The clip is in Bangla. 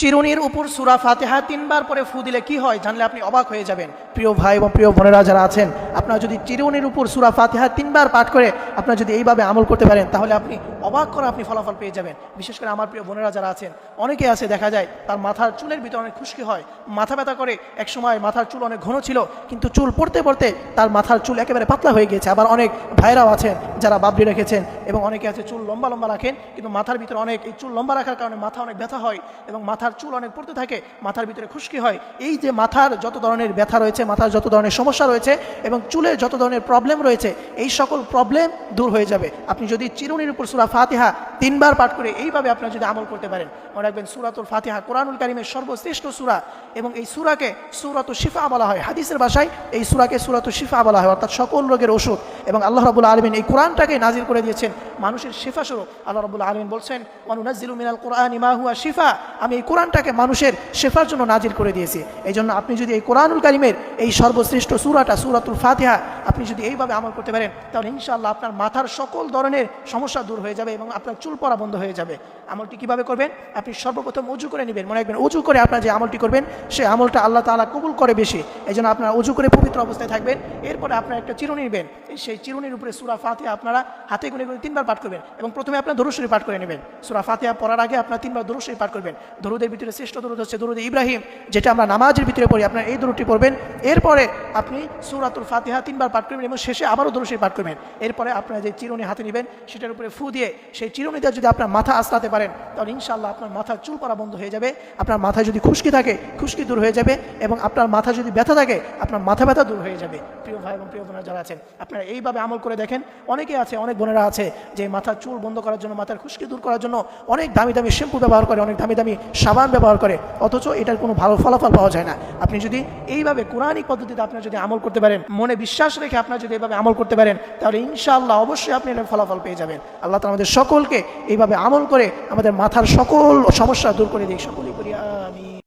চিরুনির উপর সূরা ফাতিহা তিনবার পরে ফু দিলে কি হয় জানলে আপনি অবাক হয়ে যাবেন। প্রিয় ভাই এবং প্রিয় বোনেরা যারা আছেন, আপনারা যদি চিরুনির উপর সূরা ফাতিহা তিনবার পাঠ করে আপনারা যদি এইভাবে আমল করতে পারেন তাহলে আপনি অবাক করে আপনি ফলাফল পেয়ে যাবেন। বিশেষ করে আমার প্রিয় বোনেরা যারা আছেন, অনেকে আছে দেখা যায় তার মাথার চুলের ভিতরে অনেক খুশকি হয়, মাথা ব্যথা করে, একসময় মাথার চুল অনেক ঘন ছিল কিন্তু চুল পড়তে পড়তে তার মাথার চুল একেবারে পাতলা হয়ে গিয়েছে। আবার অনেক ভাইরাও আছেন যারা বাবরি রেখেছেন এবং অনেকে আছে চুল লম্বা লম্বা রাখেন কিন্তু মাথার ভিতরে অনেক এই চুল লম্বা রাখার কারণে মাথা অনেক ব্যথা হয় এবং মাথার চুল অনেক পড়তে থাকে, মাথার ভিতরে খুশকি হয়। এই যে মাথার যত ধরনের ব্যথা রয়েছে, মাথার যত ধরনের সমস্যা রয়েছে এবং চুলের যত ধরনের প্রবলেম রয়েছে, এই সকল প্রবলেম দূর হয়ে যাবে আপনি যদি চিরুনির উপর সূরা ফাতিহা তিনবার পাঠ করে এইভাবে আপনারা যদি আমল করতে পারেন। মনে রাখবেন, সূরাতুল ফাতিহা কোরআনুল কারীমের সর্বশ্রেষ্ঠ সূরা এবং এই সূরাকে সূরাতুশ শিফা বলা হয়। হাদিসের ভাষায় এই সূরাকে সূরাতুশ শিফা বলা হয়, অর্থাৎ সকল রোগের ওষুধ। এবং আল্লাহ রাব্বুল আলামিন এই কোরআনটাকে নাজিল করে দিয়েছেন মানুষের শিফা স্বরূপ। আল্লাহ রাব্বুল আলামিন বলছেন, ওয়া নুনাজ্জিলু মিনাল কুরআনি মা হুয়া শিফা, আমি এই কোরআনটাকে মানুষের শিফার জন্য নাজিল করে দিয়েছি। এই জন্য আপনি যদি এই কোরআনুল কারীমের এই সর্বশ্রেষ্ঠ সূরাটা সূরাতুল ফাতিহা আপনি যদি এইভাবে আমল করতে পারেন তাহলে ইনশাআল্লাহ আপনার মাথার সকল ধরনের সমস্যা দূর হয়ে যাবে এবং আপনার চুল পড়া বন্ধ হয়ে যাবে। আমলটি কিভাবে করবেন? আপনি সর্বপ্রথম ওযু করে নেবেন। মনে রাখবেন, ওযু করে আপনার যে আমলটি করবেন সেই আমলটা আল্লাহ তাআলা কবুল করে বেশি। এই জন্য আপনারা ওযু করে পবিত্র অবস্থায় থাকবেন। এরপরে আপনার একটা চিরুনি নেবেন, সেই চিরুনির উপরে সূরা ফাতিহা আপনারা হাতে গুনে গুনে তিনবার পাঠ করবেন এবং প্রথমে আপনার দরুদ শরীফ পাঠ করে নেবেন। সূরা ফাতিহা পড়ার আগে আপনার তিনবার দরুদ শরীফ পাঠ করবেন। দরুদের ভিতরে শ্রেষ্ঠ দরুদ হচ্ছে দরুদ ইব্রাহিম, যেটা আমরা নামাজের ভিতরে পড়ি, আপনার এই দরুদটি পড়বেন। এরপরে আপনি সূরাতুল ফাতিহা তিনবার পাঠ করবেন এবং শেষে আবারও দরুদ শরীফ পাঠ করবেন। এরপরে আপনারা যে চিরুনি হাতে নেবেন সেটার উপরে ফু দিয়ে সেই চিরুনিতে যদি আপনার মাথা আঁচড়াতে পারেন তাহলে ইনশাআল্লাহ আপনার মাথার চুল পড়া বন্ধ হয়ে যাবে। আপনার মাথায় যদি খুশকি থাকে খুশকি দূর হয়ে যাবে এবং আপনার মাথা যদি ব্যথা থাকে আপনার মাথা ব্যথা দূর হয়ে যাবে। প্রিয় ভাই এবং প্রিয় বোনেরা যারা আছেন, আপনারা এইভাবে আমল করে দেখেন। অনেকে আছে, অনেক বোনেরা আছে যে মাথার চুল বন্ধ করার জন্য, মাথার খুশকি দূর করার জন্য অনেক দামি দামি শ্যাম্পু ব্যবহার করে, অনেক দামি দামি সাবান ব্যবহার করে, অথচ এটার কোনো ভালো ফলাফল পাওয়া যায় না। আপনি যদি এইভাবে কোরআনিক পদ্ধতিতে আপনারা যদি আমল করতে পারেন, মনে বিশ্বাস রেখে আপনারা যদি এইভাবে আমল করতে পারেন তাহলে ইনশাআল্লাহ অবশ্যই আপনি এর ফলাফল পেয়ে যাবেন। আল্লাহ তাআলা আমাদের সকলকে এইভাবে আমল করে আমাদের মাথার সকল সমস্যা দূর করে দিক। সকলেই করি আমিন।